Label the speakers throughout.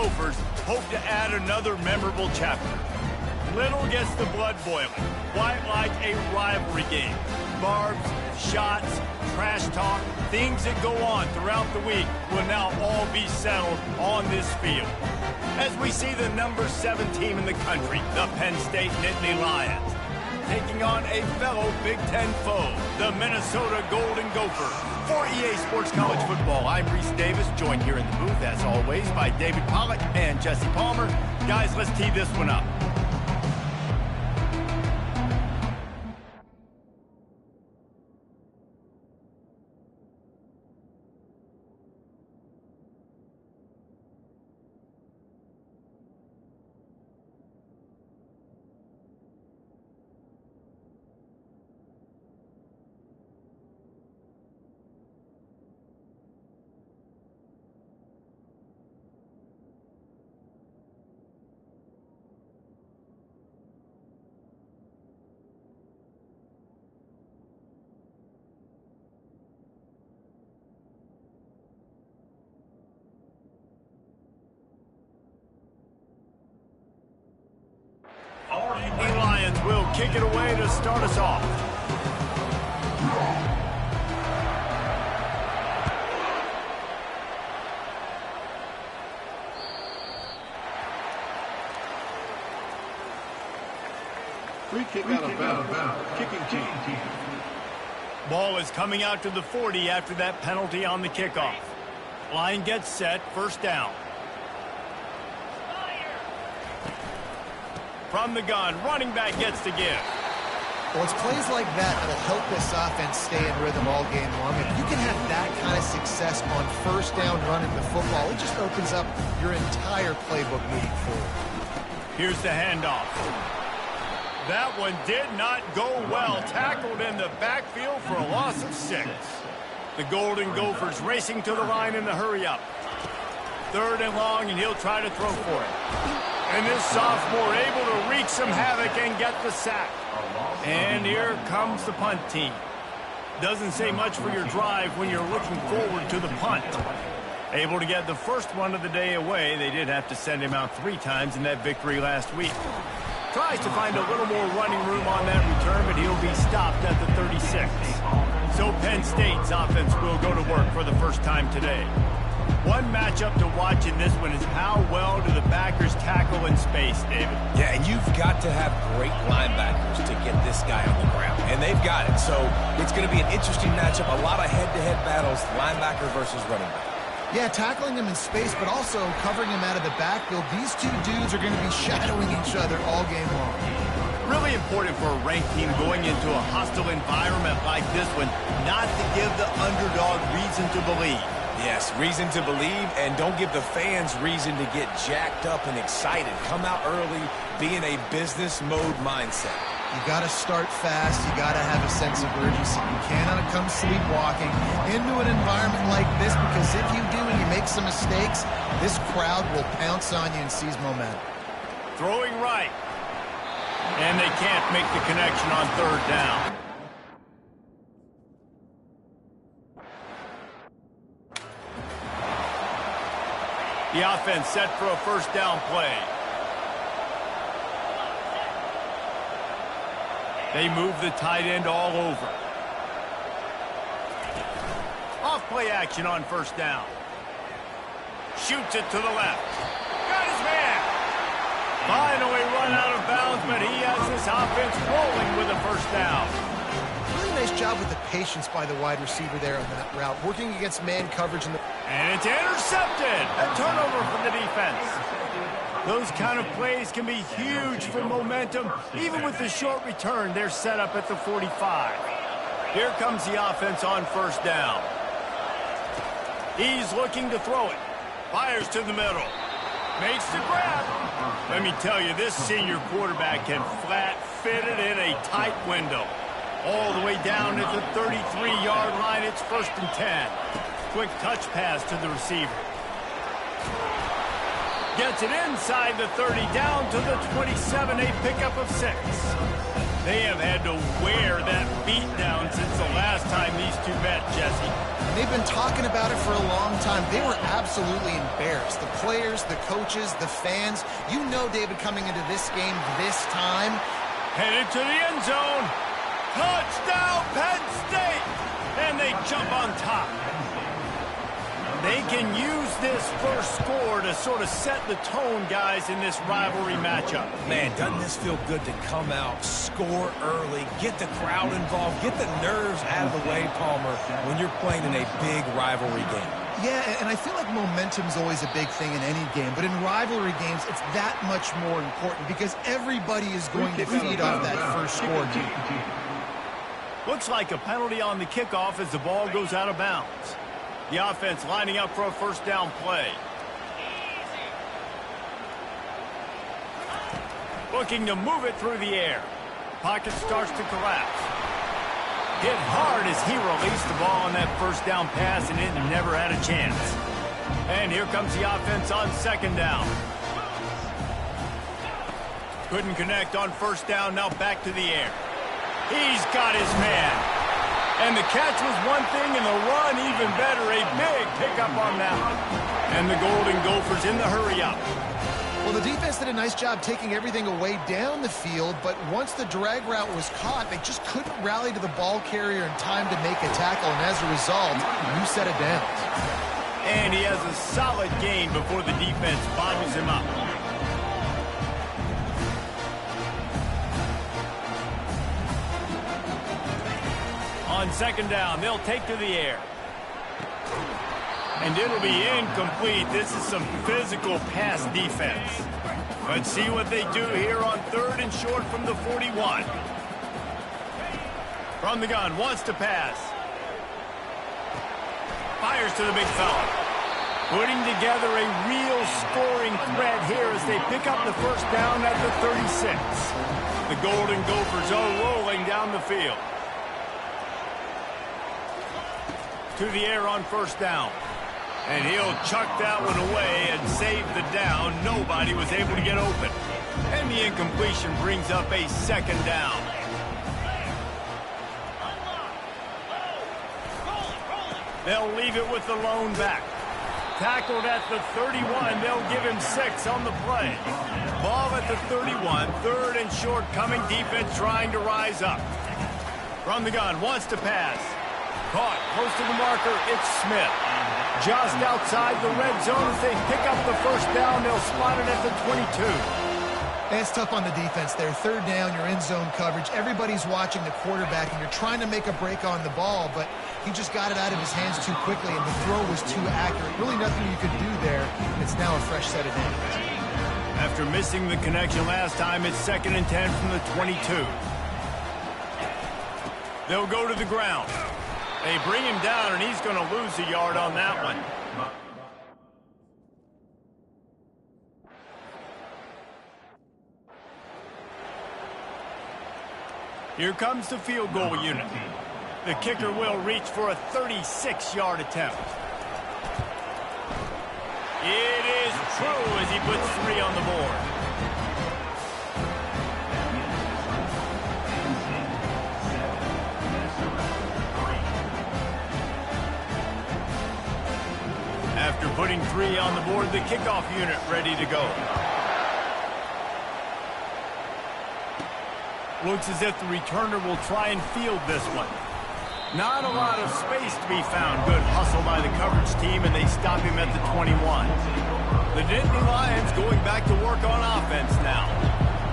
Speaker 1: Gophers hope to add another memorable chapter. Little gets the blood boiling, quite like a rivalry game. Barbs, shots, trash talk, things that go on throughout the week will now all be settled on this field. As we see the number 7 team in the country, the Penn State Nittany Lions, taking on a fellow Big Ten foe, the Minnesota Golden Gophers. For EA Sports College Football, I'm Reese Davis, joined here in the booth, as always, by David Pollack and Jesse Palmer. Guys, let's tee this one up. The Lions will kick it away to start us off.
Speaker 2: Free kick out of bounds. Kicking team.
Speaker 1: Ball is coming out to the 40 after that penalty on the kickoff. Line gets set, first down. From the gun, running back gets to give.
Speaker 3: Well, it's plays like that that'll help this offense stay in rhythm all game long. If you can have that kind of success on first down running the football, it just opens up your entire playbook moving forward.
Speaker 1: Here's the handoff. That one did not go well. Tackled in the backfield for a loss of 6. The Golden Gophers racing to the line in the hurry-up. 3rd and long, and he'll try to throw for it. And this sophomore able to wreak some havoc and get the sack. And here comes the punt team. Doesn't say much for your drive when you're looking forward to the punt. Able to get the first one of the day away. They did have to send him out 3 times in that victory last week. Tries to find a little more running room on that return, but he'll be stopped at the 36. So Penn State's offense will go to work for the first time today. One matchup to watch in this one is how well do the backers tackle in space, David?
Speaker 4: Yeah, and you've got to have great linebackers to get this guy on the ground, and they've got it. So it's going to be an interesting matchup, a lot of head-to-head battles, linebacker versus running back.
Speaker 3: Yeah, tackling him in space, but also covering him out of the backfield. These two dudes are going to be shadowing each other all game long.
Speaker 1: Really important for a ranked team going into a hostile environment like this one, not to give the underdog reason to believe.
Speaker 4: Yes, reason to believe, and don't give the fans reason to get jacked up and excited. Come out early, be in a business mode mindset.
Speaker 3: You got to start fast. You got to have a sense of urgency. You cannot come sleepwalking into an environment like this, because if you do and you make some mistakes, this crowd will pounce on you and seize momentum.
Speaker 1: Throwing right. And they can't make the connection on 3rd down. The offense set for a first down play. They move the tight end all over. Off play action on first down. Shoots it to the left. Got his man. Finally run out of bounds, but he has this offense rolling with a first down.
Speaker 3: Really nice job with the patience by the wide receiver there on that route, working against man coverage in the...
Speaker 1: And it's intercepted. A turnover from the defense. Those kind of plays can be huge for momentum. Even with the short return, they're set up at the 45. Here comes the offense on first down. He's looking to throw it. Fires to the middle. Makes the grab. Let me tell you, this senior quarterback can flat fit it in a tight window. All the way down at the 33-yard line, it's 1st and 10. Quick touch pass to the receiver. Gets it inside the 30, down to the 27, a pickup of 6. They have had to wear that beat down since the last time these two met, Jesse.
Speaker 3: they've been talking about it for a long time. They were absolutely embarrassed. The players, the coaches, the fans. You know, David, coming into this game this time.
Speaker 1: Headed to the end zone. Touchdown, Penn State! And they jump on top. They can use this first score to sort of set the tone, guys, in this rivalry matchup.
Speaker 4: Man, doesn't this feel good to come out, score early, get the crowd involved, get the nerves out of the way, Palmer, when you're playing in a big rivalry game?
Speaker 3: Yeah, and I feel like momentum's always a big thing in any game, but in rivalry games, it's that much more important because everybody is going to feed off that first score.
Speaker 1: Looks like a penalty on the kickoff as the ball goes out of bounds. The offense lining up for a first down play. Looking to move it through the air. Pocket starts to collapse. Hit hard as he released the ball on that first down pass, and it never had a chance. And here comes the offense on second down. Couldn't connect on first down, now back to the air. He's got his man. And the catch was one thing, and the run even better. A big pickup on that one. And the Golden Gophers in the hurry-up.
Speaker 3: Well, the defense did a nice job taking everything away down the field, but once the drag route was caught, they just couldn't rally to the ball carrier in time to make a tackle, and as a result, you set it down.
Speaker 1: And he has a solid gain before the defense bottles him up. On second down, they'll take to the air. And it'll be incomplete. This is some physical pass defense. Let's see what they do here on third and short from the 41. From the gun, wants to pass. Fires to the big fella. Putting together a real scoring threat here as they pick up the first down at the 36. The Golden Gophers are rolling down the field. To the air on first down. And he'll chuck that one away and save the down. Nobody was able to get open. And the incompletion brings up a second down. They'll leave it with the lone back. Tackled at the 31. They'll give him 6 on the play. Ball at the 31. Third and short coming. Defense trying to rise up. From the gun. Wants to pass. Caught close to the marker. It's Smith. Just outside the red zone. As they pick up the first down, they'll spot it at the 22.
Speaker 3: It's tough on the defense there. Third down, you're in zone coverage. Everybody's watching the quarterback, and you're trying to make a break on the ball, but he just got it out of his hands too quickly, and the throw was too accurate. Really nothing you could do there. It's now a fresh set of downs.
Speaker 1: After missing the connection last time, it's 2nd and 10 from the 22. They'll go to the ground. They bring him down, and he's going to lose a yard on that one. Here comes the field goal unit. The kicker will reach for a 36-yard attempt. It is true as he puts 3 on the board. After putting 3 on the board, the kickoff unit ready to go. Looks as if the returner will try and field this one. Not a lot of space to be found. Good hustle by the coverage team, and they stop him at the 21. The Nittany Lions going back to work on offense now.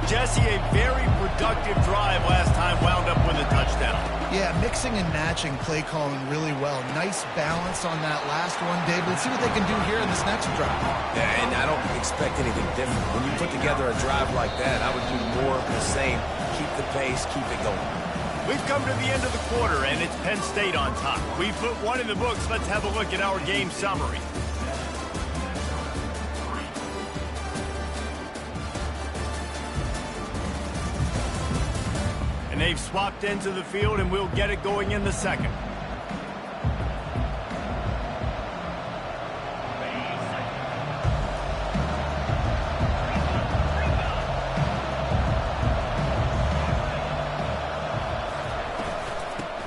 Speaker 1: Jesse, a very productive drive last time, wound up with a touchdown.
Speaker 3: Yeah, mixing and matching play calling really well. Nice balance on that last one, Dave. Let's see what they can do here in this next drive.
Speaker 4: Yeah, and I don't expect anything different. When you put together a drive like that, I would do more of the same. Keep the pace, keep it going.
Speaker 1: We've come to the end of the quarter, and it's Penn State on top. We've put one in the books. Let's have a look at our game summary. And they've swapped ends of the field, and we'll get it going in the second.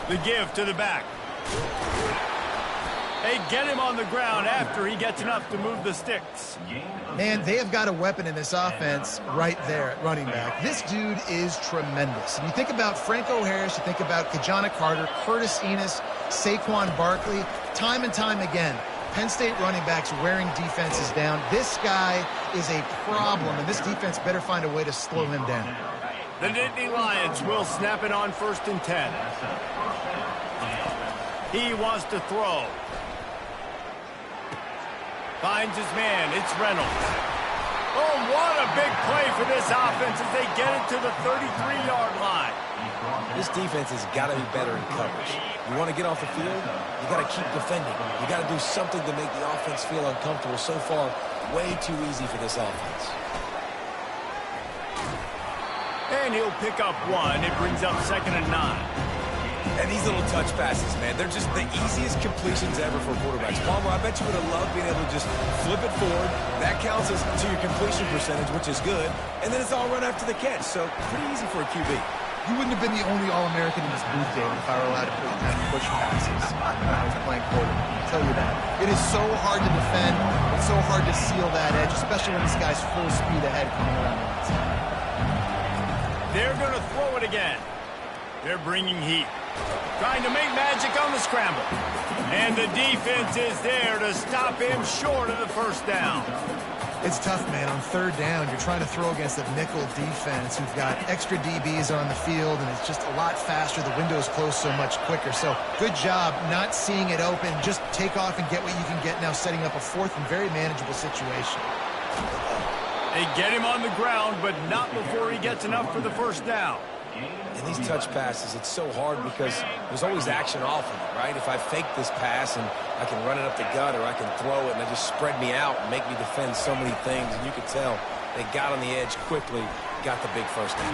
Speaker 1: The give to the back. They get him on the ground after he gets enough to move the sticks.
Speaker 3: Man, they have got a weapon in this offense right there at running back. This dude is tremendous. And you think about Franco Harris, you think about Kajana Carter, Curtis Enos, Saquon Barkley, time and time again, Penn State running backs wearing defenses down. This guy is a problem, and this defense better find a way to slow him down.
Speaker 1: The Nittany Lions will snap it on 1st and 10. He wants to throw. Finds his man. It's Reynolds. Oh, what a big play for this offense as they get it to the 33-yard line.
Speaker 4: This defense has got to be better in coverage. You want to get off the field, you got to keep defending. You got to do something to make the offense feel uncomfortable. So far, way too easy for this offense.
Speaker 1: And he'll pick up 1. It brings up 2nd and 9.
Speaker 4: And these little touch passes, man, they're just the easiest completions ever for quarterbacks. Palmer, I bet you would have loved being able to just flip it forward. That counts as to your completion percentage, which is good. And then it's all run after the catch, so pretty easy for a QB.
Speaker 3: You wouldn't have been the only All-American in this booth, David, if I were allowed to push passes when I was playing quarterback. I'll tell you that. It is so hard to defend. It's so hard to seal that edge, especially when this guy's full speed ahead coming around the outside.
Speaker 1: They're going to throw it again. They're bringing heat. Trying to make magic on the scramble. And the defense is there to stop him short of the 1st down.
Speaker 3: It's tough, man. On 3rd down, you're trying to throw against a nickel defense who've got extra DBs on the field, and it's just a lot faster. The window's closed so much quicker. So good job not seeing it open. Just take off and get what you can get now, setting up a 4th and very manageable situation.
Speaker 1: They get him on the ground, but not before he gets enough for the 1st down.
Speaker 4: And these touch passes, it's so hard because there's always action off of it, right? If I fake this pass and I can run it up the gut or I can throw it and they just spread me out and make me defend so many things. And you could tell they got on the edge quickly, got the big 1st down.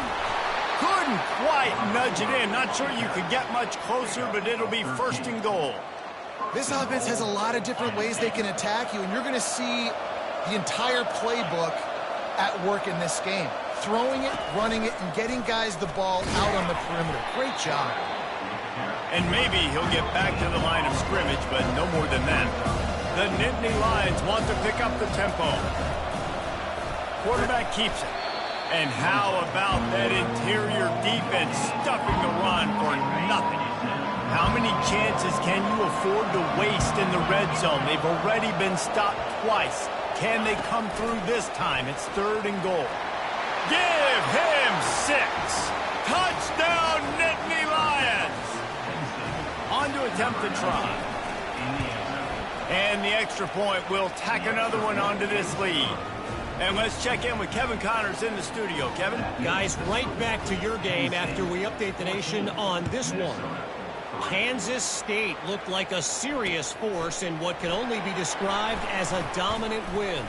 Speaker 1: Couldn't quite nudge it in. Not sure you could get much closer, but it'll be 1st and goal.
Speaker 3: This offense has a lot of different ways they can attack you, and you're going to see the entire playbook at work in this game. Throwing it, running it, and getting guys the ball out on the perimeter. Great job.
Speaker 1: And maybe he'll get back to the line of scrimmage, but no more than that. The Nittany Lions want to pick up the tempo. Quarterback keeps it. And how about that interior defense stuffing the run for nothing? How many chances can you afford to waste in the red zone? They've already been stopped twice. Can they come through this time? It's 3rd and goal. Give him 6. Touchdown, Nittany Lions. On to attempt the try. And the extra point will tack another one onto this lead. And let's check in with Kevin Connors in the studio. Kevin?
Speaker 5: Guys, right back to your game after we update the nation on this one. Kansas State looked like a serious force in what can only be described as a dominant win.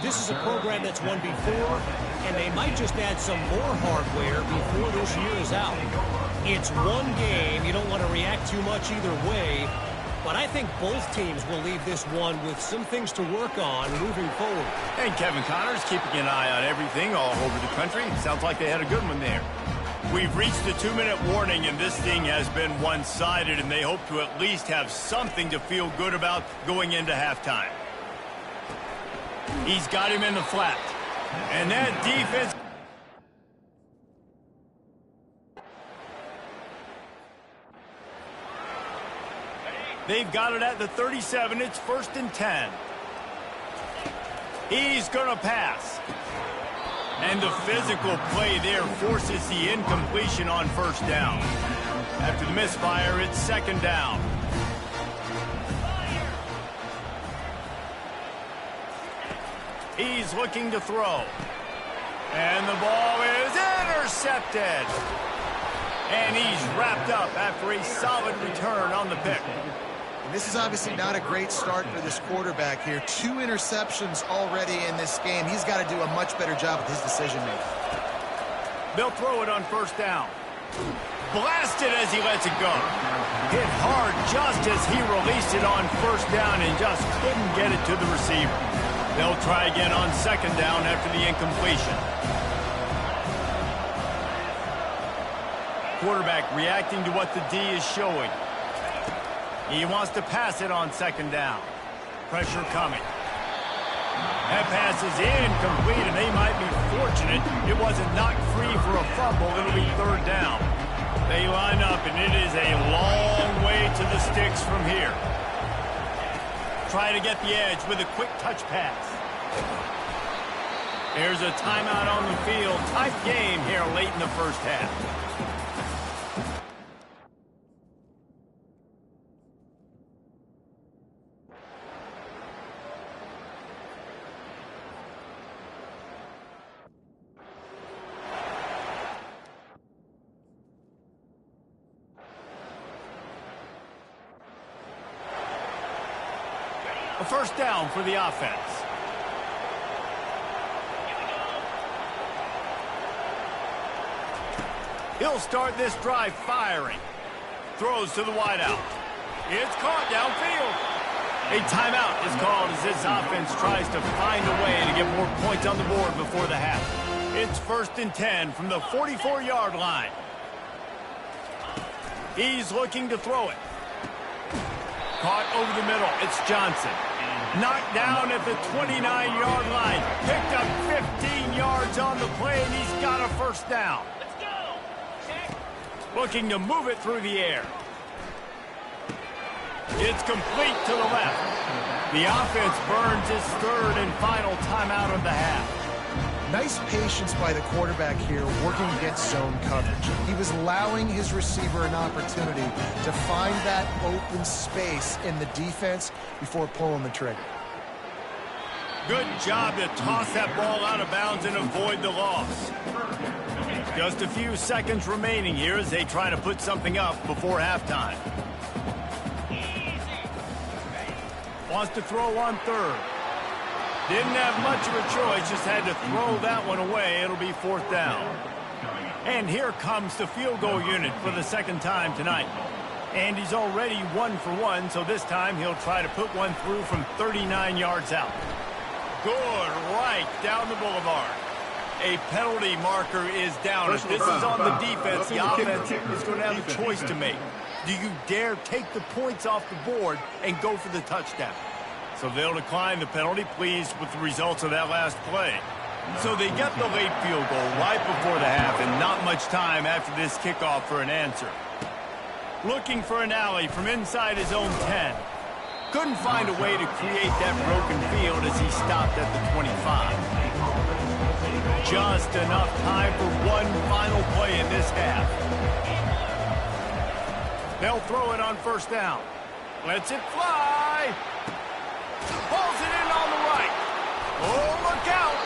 Speaker 5: This is a program that's won before, and they might just add some more hardware before this year is out. It's one game. You don't want to react too much either way, but I think both teams will leave this one with some things to work on moving forward.
Speaker 1: And Kevin Connors keeping an eye on everything all over the country. Sounds like they had a good one there. We've reached the 2-minute warning, and this thing has been one-sided, and they hope to at least have something to feel good about going into halftime. He's got him in the flat. And that defense... They've got it at the 37. It's 1st and 10. He's going to pass. And the physical play there forces the incompletion on 1st down. After the misfire, it's 2nd down. He's looking to throw. And the ball is intercepted. And he's wrapped up after a solid return on the pick.
Speaker 3: And this is obviously not a great start for this quarterback here. 2 interceptions already in this game. He's got to do a much better job with his decision-making.
Speaker 1: They'll throw it on 1st down. Blasted as he lets it go. Hit hard just as he released it on 1st down and just couldn't get it to the receiver. They'll try again on 2nd down after the incompletion. Quarterback reacting to what the D is showing. He wants to pass it on second down. Pressure coming. That pass is incomplete, and they might be fortunate it wasn't knocked free for a fumble. It'll be third down. They line up, and it is a long way to the sticks from here. Try to get the edge with a quick touch pass. There's a timeout on the field. Tight game here late in the first half. A first down for the offense. He'll start this drive firing. Throws to the wideout. It's caught downfield. A timeout is called as this offense tries to find a way to get more points on the board before the half. It's 1st and 10 from the 44-yard line. He's looking to throw it. Caught over the middle. It's Johnson. Knocked down at the 29-yard line. Picked up 15 yards on the play, and he's got a first down. Let's go. Check. Looking to move it through the air. It's complete to the left. The offense burns its third and final timeout of the half.
Speaker 3: Nice patience by the quarterback here, working against zone coverage. He was allowing his receiver an opportunity to find that open space in the defense before pulling the trigger.
Speaker 1: Good job to toss that ball out of bounds and avoid the loss. Just a few seconds remaining here as they try to put something up before halftime. Wants to throw on third. Didn't have much of a choice, just had to throw that one away. It'll be fourth down. And here comes the field goal unit for the second time tonight. And he's already 1 for 1, so this time he'll try to put one through from 39 yards out. Good, right down the boulevard. A penalty marker is down. If this is on the defense, the offense is going to have a choice to make. Do you dare take the points off the board and go for the touchdown? So they'll decline the penalty, pleased with the results of that last play. So they get the late field goal right before the half, and not much time after this kickoff for an answer. Looking for an alley from inside his own 10. Couldn't find a way to create that broken field as he stopped at the 25. Just enough time for one final play in this half. They'll throw it on first down. Lets it fly. Pulls it in on the right. Oh, look out.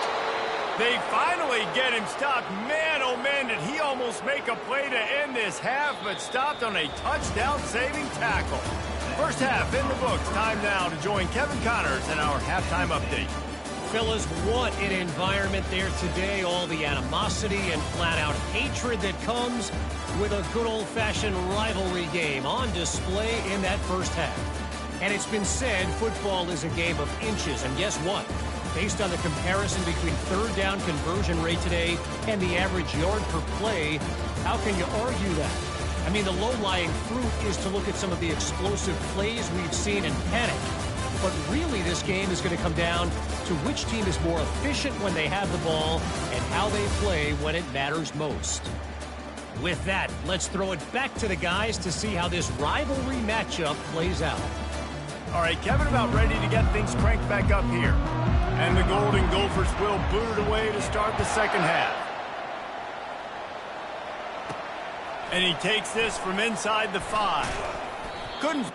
Speaker 1: They finally get him stopped. Man, oh man, did he almost make a play to end this half, but stopped on a touchdown-saving tackle. First half in the books. Time now to join Kevin Connors in our halftime update.
Speaker 5: Fellas, what an environment there today. All the animosity and flat-out hatred that comes with a good old-fashioned rivalry game on display in that first half. And it's been said football is a game of inches. And guess what? Based on the comparison between third down conversion rate today and the average yard per play, how can you argue that? I mean, the low-lying fruit is to look at some of the explosive plays we've seen and panic. But really, this game is going to come down to which team is more efficient when they have the ball and how they play when it matters most. With that, let's throw it back to the guys to see how this rivalry matchup plays out.
Speaker 1: All right, Kevin about ready to get things cranked back up here. And the Golden Gophers will boot it away to start the second half. And he takes this from inside the 5. Couldn't...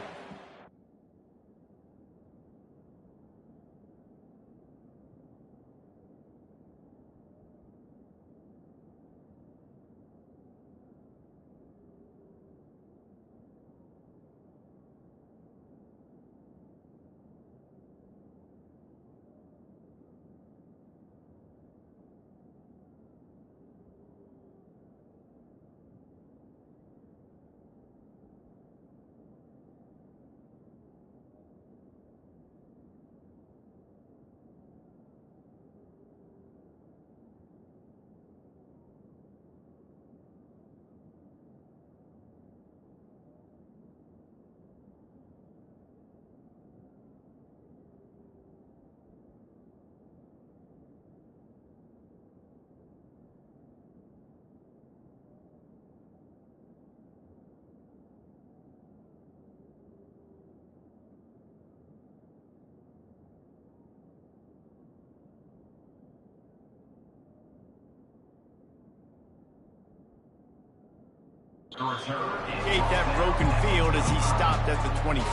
Speaker 1: Gate that broken field as he stopped at the 25.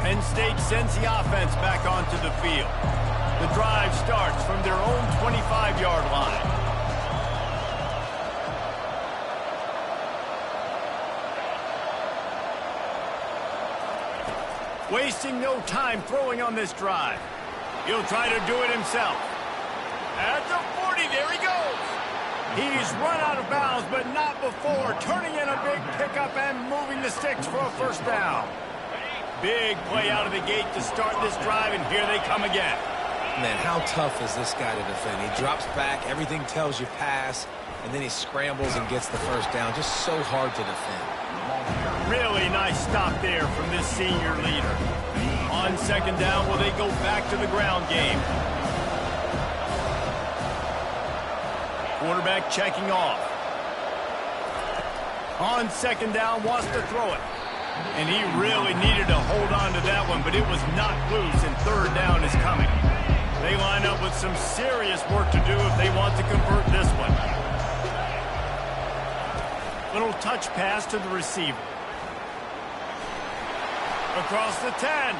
Speaker 1: Penn State sends the offense back onto the field. The drive starts from their own 25-yard line. Wasting no time throwing on this drive. He'll try to do it himself. At the 40, there he goes. He's run out of bounds, but not before turning in a big pickup and moving the sticks for a first down. Big play out of the gate to start this drive, and here they come again.
Speaker 4: Man, how tough is this guy to defend? He drops back, everything tells you pass, and then he scrambles and gets the first down. Just so hard to defend.
Speaker 1: Really nice stop there from this senior leader. On second down, will they go back to the ground game? Quarterback checking off. On second down, wants to throw it. And he really needed to hold on to that one, but it was not loose, and third down is coming. They line up with some serious work to do if they want to convert this one. Little touch pass to the receiver. Across the 10.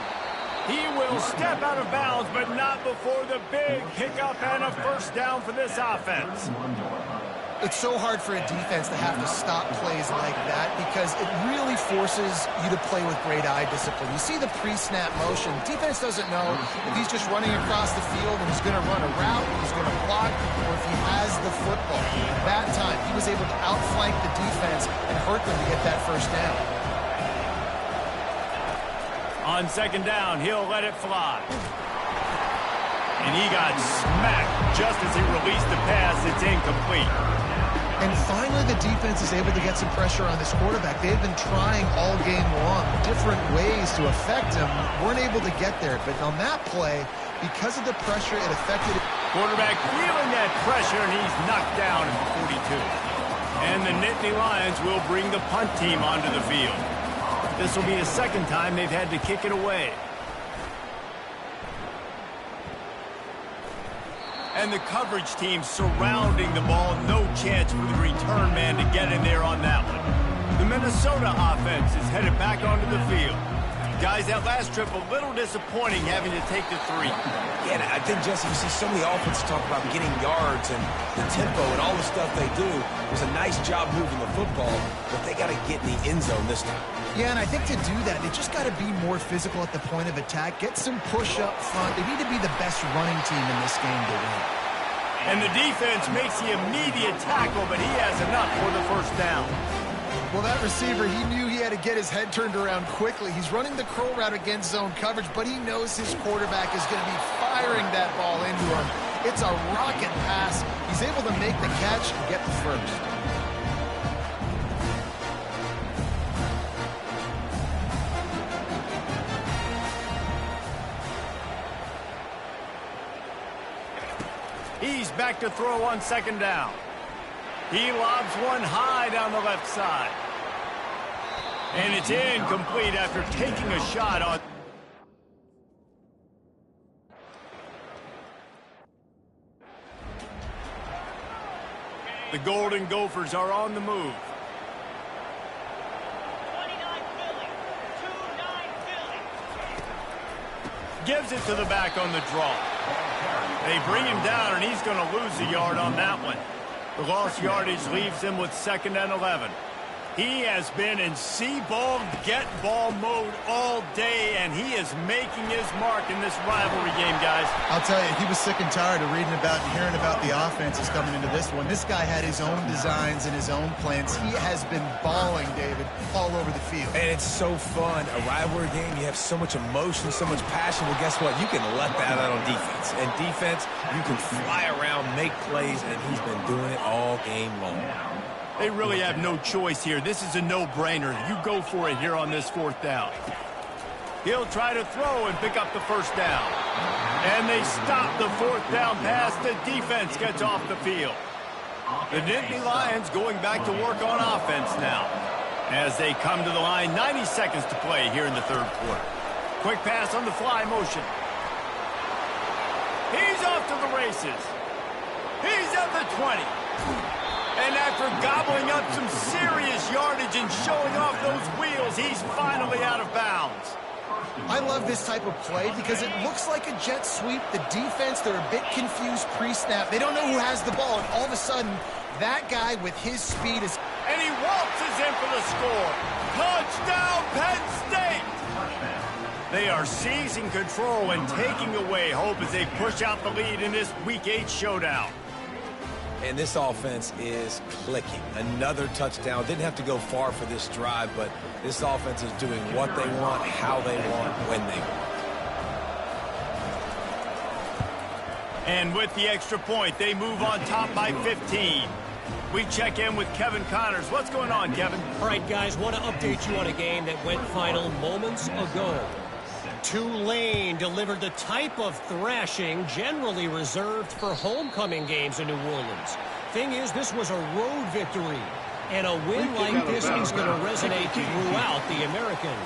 Speaker 1: He will step out of bounds, but not before the big pickup and a first down for this offense.
Speaker 3: It's so hard for a defense to have to stop plays like that because it really forces you to play with great eye discipline. You see the pre-snap motion. Defense doesn't know if he's just running across the field and he's going to run a route, he's going to block, or if he has the football. That time, he was able to outflank the defense and hurt them to get that first down.
Speaker 1: On second down, he'll let it fly. And he got smacked just as he released the pass. It's incomplete.
Speaker 3: And finally, the defense is able to get some pressure on this quarterback. They've been trying all game long different ways to affect him. Weren't able to get there. But on that play, because of the pressure, it affected it.
Speaker 1: Quarterback feeling that pressure, and he's knocked down at the 42. And the Nittany Lions will bring the punt team onto the field. This will be the second time they've had to kick it away. And the coverage team surrounding the ball. No chance for the return man to get in there on that one. The Minnesota offense is headed back onto the field. Guys, that last trip a little disappointing having to take the 3.
Speaker 4: Yeah, and I think, Jesse, you see so many offenses talk about getting yards and the tempo and all the stuff they do. It was a nice job moving the football, but they got to get in the end zone this time.
Speaker 3: Yeah, and I think to do that, they just got to be more physical at the point of attack, get some push up front. They need to be the best running team in this game to win.
Speaker 1: And the defense makes the immediate tackle, but he has enough for the first down.
Speaker 3: Well, that receiver, he knew he had to get his head turned around quickly. He's running the curl route against zone coverage, but he knows his quarterback is going to be firing that ball into him. It's a rocket pass. He's able to make the catch and get the first.
Speaker 1: He's back to throw on second down. He lobs one high down the left side. And it's incomplete after taking a shot on... The Golden Gophers are on the move.
Speaker 6: 29 Philly. 2-9 Philly.
Speaker 1: Gives it to the back on the draw. They bring him down, and he's going to lose a yard on that one. The lost yardage leaves him with 2nd and 11. He has been in see-ball, get-ball mode all day, and he is making his mark in this rivalry game, guys.
Speaker 3: I'll tell you, he was sick and tired of reading about and hearing about the offenses coming into this one. This guy had his own designs and his own plans. He has been balling, David, all over the field.
Speaker 4: And it's so fun. A rivalry game, you have so much emotion, so much passion. Well, guess what? You can let that out on defense. And defense, you can fly around, make plays, and he's been doing it all game long.
Speaker 1: They really have no choice here. This is a no-brainer. You go for it here on this 4th down. He'll try to throw and pick up the first down. And they stop the 4th down pass. The defense gets off the field. The Nittany Lions going back to work on offense now. As they come to the line, 90 seconds to play here in the 3rd quarter. Quick pass on the fly motion. He's off to the races. He's at the 20. And after gobbling up some serious yardage and showing off those wheels, he's finally out of bounds.
Speaker 3: I love this type of play because it looks like a jet sweep. The defense, they're a bit confused pre-snap. They don't know who has the ball, and all of a sudden, that guy with his speed is...
Speaker 1: And he waltzes in for the score. Touchdown, Penn State! They are seizing control and taking away hope as they push out the lead in this Week 8 showdown.
Speaker 4: And this offense is clicking. Another touchdown. Didn't have to go far for this drive, but this offense is doing what they want, how they want, when they want.
Speaker 1: And with the extra point, they move on top by 15. We check in with Kevin Connors. What's going on, Kevin?
Speaker 5: All right, guys, want to update you on a game that went final moments ago. Tulane delivered the type of thrashing generally reserved for homecoming games in New Orleans. Thing is, this was a road victory, and a win like this is going to resonate throughout the American.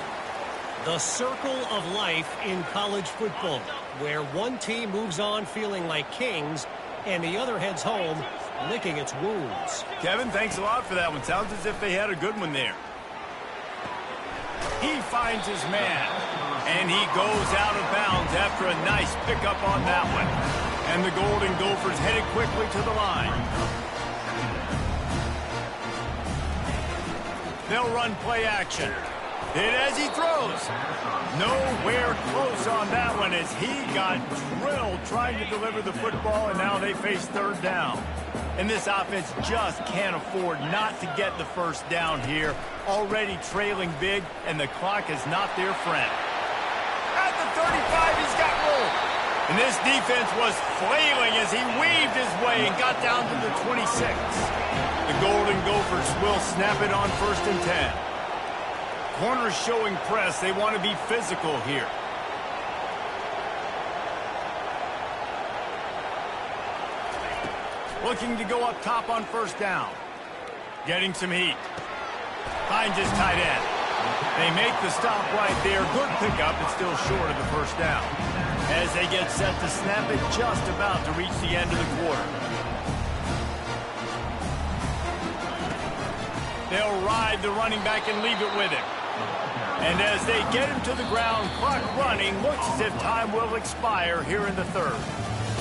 Speaker 5: The circle of life in college football, where one team moves on feeling like kings, and the other heads home licking its wounds.
Speaker 1: Kevin, thanks a lot for that one. Sounds as if they had a good one there. He finds his man, and he goes out of bounds after a nice pickup on that one. And the Golden Gophers headed quickly to the line. They'll run play action. Hit as he throws. Nowhere close on that one as he got drilled trying to deliver the football, and now they face third down. And this offense just can't afford not to get the first down here. Already trailing big, and the clock is not their friend. At the 35, he's got room. And this defense was flailing as he weaved his way and got down to the 26. The Golden Gophers will snap it on 1st and 10. Corners showing press. They want to be physical here. Looking to go up top on 1st down. Getting some heat. Finds his tight end. They make the stop right there. Good pickup, but still short of the 1st down. As they get set to snap it, just about to reach the end of the quarter. They'll ride the running back and leave it with him. And as they get him to the ground, clock running, looks as if time will expire here in the 3rd.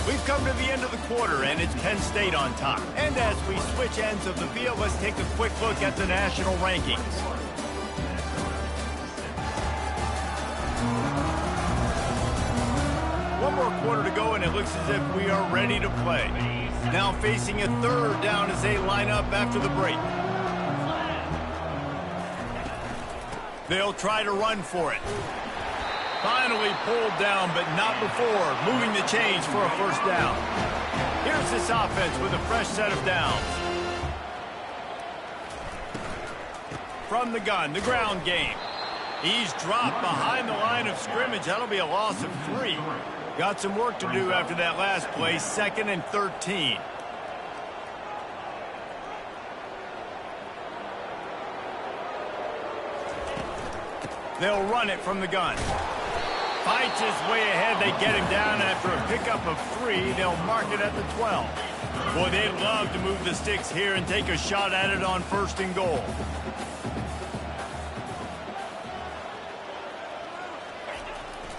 Speaker 1: We've come to the end of the quarter, and it's Penn State on top. And as we switch ends of the field, let's take a quick look at the national rankings. One more quarter to go, and it looks as if we are ready to play. Now facing a 3rd down as they line up after the break. They'll try to run for it. Finally pulled down, but not before moving the chains for a 1st down. Here's this offense with a fresh set of downs. From the gun, the ground game. He's dropped behind the line of scrimmage. That'll be a loss of 3. Got some work to do after that last play, 2nd and 13. They'll run it from the gun. Fights his way ahead. They get him down after a pickup of 3. They'll mark it at the 12. Boy, they'd love to move the sticks here and take a shot at it on 1st and goal.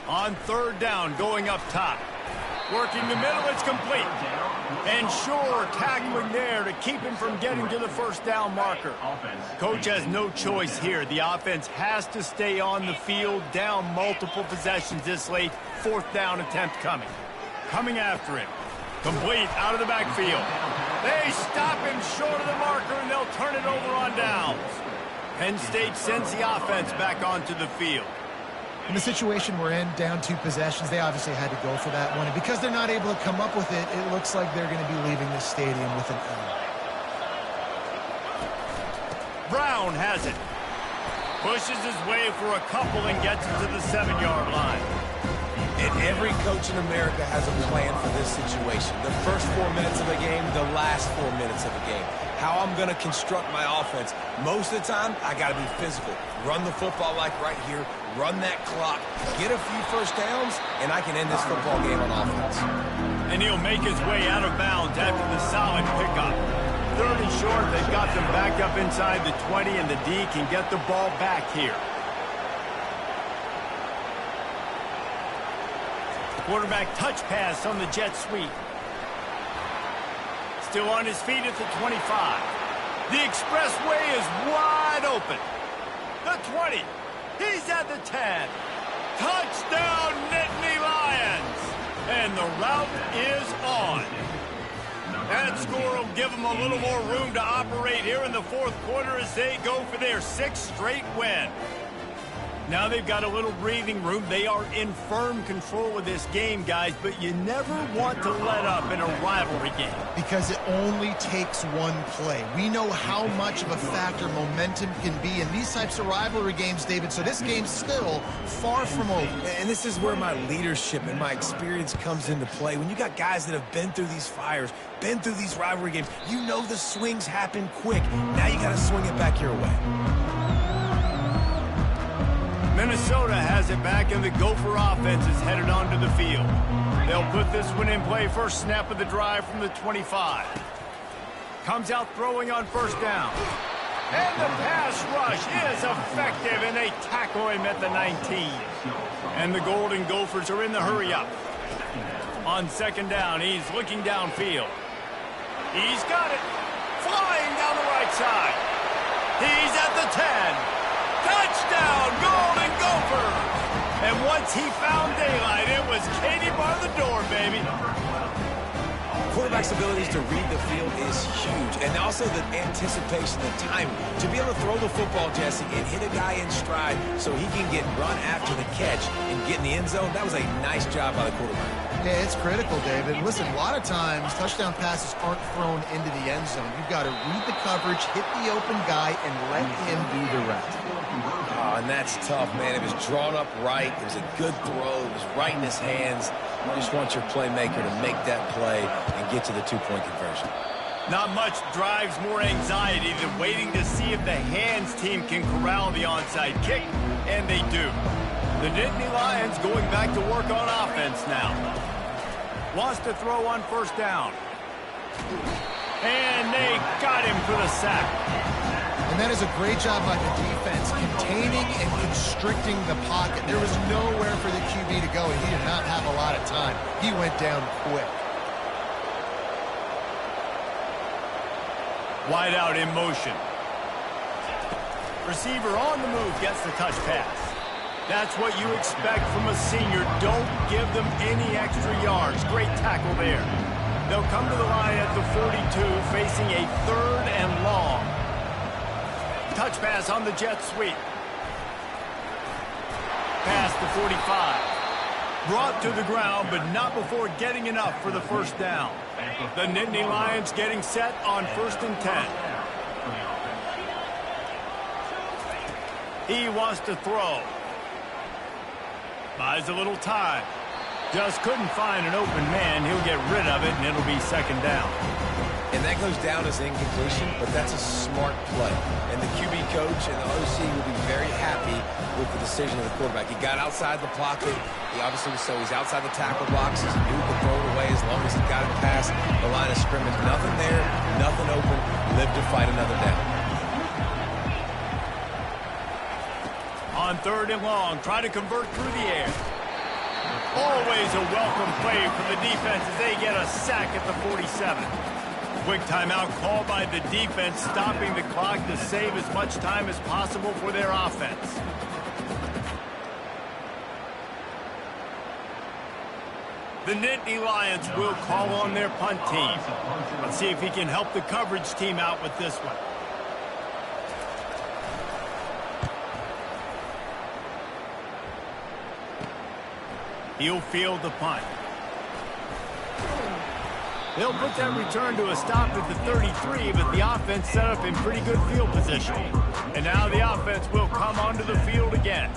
Speaker 1: On 3rd down, going up top. Working the middle, it's complete. And sure, tackling there to keep him from getting to the 1st down marker. Coach has no choice here. The offense has to stay on the field, down multiple possessions this late. 4th down attempt coming. Coming after him. Complete out of the backfield. They stop him short of the marker, and they'll turn it over on downs. Penn State sends the offense back onto the field.
Speaker 3: In the situation we're in, down 2 possessions, they obviously had to go for that one. And because they're not able to come up with it, it looks like they're going to be leaving this stadium with an L.
Speaker 1: Brown has it. Pushes his way for a couple and gets it to the 7-yard line.
Speaker 4: And every coach in America has a plan for this situation. The first 4 minutes of a game, the last 4 minutes of a game. How I'm going to construct my offense. Most of the time, I got to be physical. Run the football like right here. Run that clock. Get a few 1st downs, and I can end this football game on offense.
Speaker 1: And he'll make his way out of bounds after the solid pickup. 3rd and short. They've got them back up inside the 20, and the D can get the ball back here. Quarterback touch pass on the jet sweep. Still on his feet at the 25. The expressway is wide open. The 20. He's at the 10. Touchdown, Nittany Lions! And the route is on. That score will give them a little more room to operate here in the 4th quarter as they go for their 6th straight win. Now they've got a little breathing room. They are in firm control of this game, guys, but you never want to let up in a rivalry game.
Speaker 3: Because it only takes one play. We know how much of a factor momentum can be in these types of rivalry games, David, so this game's still far from over.
Speaker 4: And this is where my leadership and my experience comes into play. When you got guys that have been through these fires, been through these rivalry games, you know the swings happen quick. Now you got to swing it back your way.
Speaker 1: Minnesota has it back, and the Gopher offense is headed onto the field. They'll put this one in play. First snap of the drive from the 25. Comes out throwing on 1st down. And the pass rush is effective, and they tackle him at the 19. And the Golden Gophers are in the hurry-up. On 2nd down, he's looking downfield. He's got it. Flying down the right side. He's at the 10. Touchdown, Golden Gophers! And once he found daylight, it was Katie bar the door, baby.
Speaker 4: Quarterback's abilities to read the field is huge, and also the anticipation, the timing. To be able to throw the football, Jesse, and hit a guy in stride so he can get run after the catch and get in the end zone, that was a nice job by the quarterback.
Speaker 3: Yeah, it's critical, David. Listen, a lot of times, touchdown passes aren't thrown into the end zone. You've got to read the coverage, hit the open guy, and let him do the rest.
Speaker 4: Oh, and that's tough, man. It was drawn up right. It was a good throw. It was right in his hands. You just want your playmaker to make that play and get to the 2-point conversion.
Speaker 1: Not much drives more anxiety than waiting to see if the hands team can corral the onside kick, and they do. The Nittany Lions going back to work on offense now. Wants to throw on 1st down. And they got him for the sack.
Speaker 3: And that is a great job by the defense, containing and constricting the pocket. There was nowhere for the QB to go, and he did not have a lot of time. He went down quick.
Speaker 1: Wide out in motion. Receiver on the move gets the touch pass. That's what you expect from a senior. Don't give them any extra yards. Great tackle there. They'll come to the line at the 42, facing a 3rd and long. Touch pass on the jet sweep. Past the 45. Brought to the ground, but not before getting enough for the 1st down. The Nittany Lions getting set on 1st and 10. He wants to throw. Buys a little time. Just couldn't find an open man. He'll get rid of it, and it'll be 2nd down.
Speaker 4: And that goes down as incompletion, but that's a smart play. And the QB coach and the OC will be very happy with the decision of the quarterback. He got outside the pocket. He obviously was he's outside the tackle boxes. He knew he could throw it away as long as he got it past the line of scrimmage. Nothing there, nothing open. Live to fight another down.
Speaker 1: On 3rd and long, try to convert through the air. Always a welcome play for the defense as they get a sack at the 47. Quick timeout called by the defense, stopping the clock to save as much time as possible for their offense. The Nittany Lions will call on their punt team. Let's see if he can help the coverage team out with this one. He'll field the punt. They'll put that return to a stop at the 33, but the offense set up in pretty good field position. And now the offense will come onto the field again.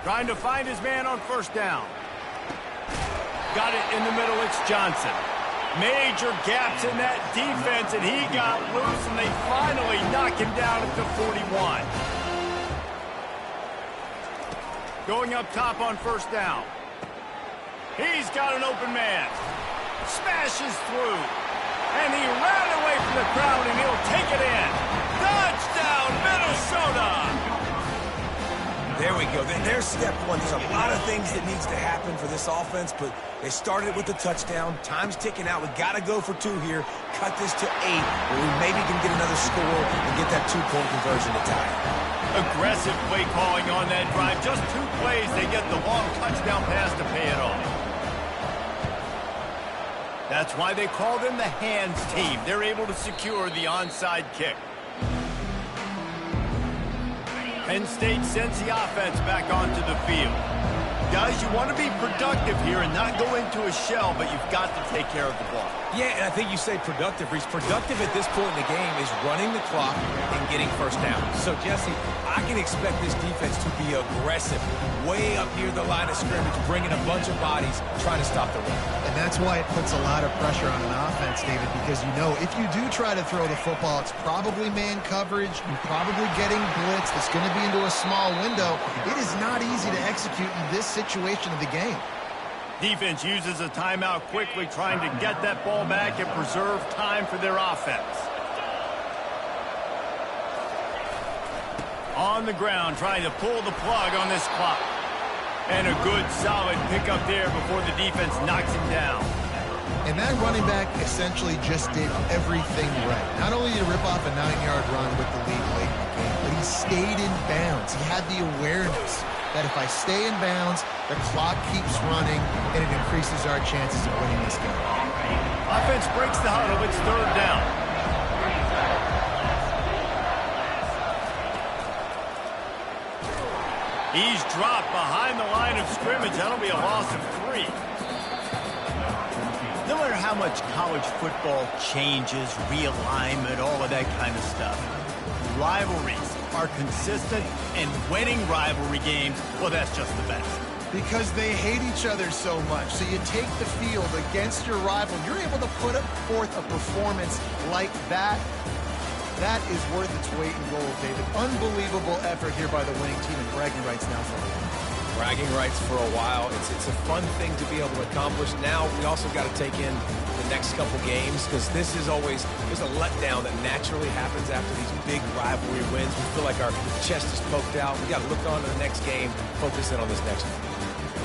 Speaker 1: Trying to find his man on 1st down. Got it in the middle, it's Johnson. Major gaps in that defense, and he got loose, and they finally knock him down at the 41. Going up top on 1st down. He's got an open man. Smashes through. And he ran away from the crowd, and he'll take it in. Touchdown, Minnesota!
Speaker 4: There we go. There's step one. There's a lot of things that needs to happen for this offense, but they started with the touchdown. Time's ticking out. We got to go for 2 here. Cut this to 8, where we maybe can get another score and get that 2-point conversion to tie.
Speaker 1: Aggressive play calling on that drive. Just 2 plays, they get the long touchdown pass to pay it off. That's why they call them the hands team. They're able to secure the onside kick. Penn State sends the offense back onto the field. Guys, you want to be productive here and not go into a shell, but you've got to take care of the ball.
Speaker 4: Yeah, and I think you say productive, Reese. Productive at this point in the game is running the clock and getting first down. So, Jesse, I can expect this defense to be aggressive, way up near the line of scrimmage, bringing a bunch of bodies, trying to stop the run.
Speaker 3: And that's why it puts a lot of pressure on an offense, David, because you know if you do try to throw the football, it's probably man coverage. You're probably getting blitz. That's going to be into a small window. It is not easy to execute in this situation of the game.
Speaker 1: Defense uses a timeout quickly, trying to get that ball back and preserve time for their offense. On the ground, trying to pull the plug on this clock. And a good, solid pickup there before the defense knocks him down.
Speaker 3: And that running back essentially just did everything right. Not only did he rip off a 9-yard run with the lead late in the game, but he stayed in bounds. He had the awareness that if I stay in bounds, the clock keeps running, and it increases our chances of winning this game.
Speaker 1: Offense breaks the huddle. It's 3rd down. He's dropped behind the line of scrimmage. That'll be a loss of 3. No matter how much college football changes, realignment, all of that kind of stuff, rivalries are consistent, and winning rivalry games, well, that's just the best.
Speaker 3: Because they hate each other so much. So you take the field against your rival. You're able to put forth a performance like that. That is worth its weight in gold, David. Unbelievable effort here by the winning team, and bragging rights now for a while.
Speaker 4: Bragging rights for a while. It's a fun thing to be able to accomplish. Now we also got to take in the next couple games, because this is always, there's a letdown that naturally happens after these big rivalry wins. We feel like our chest is poked out. We got to look on to the next game, focus in on this next one.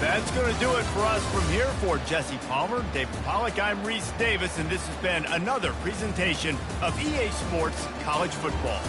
Speaker 1: That's going to do it for us from here. For Jesse Palmer, David Pollack, I'm Reese Davis, and this has been another presentation of EA Sports College Football.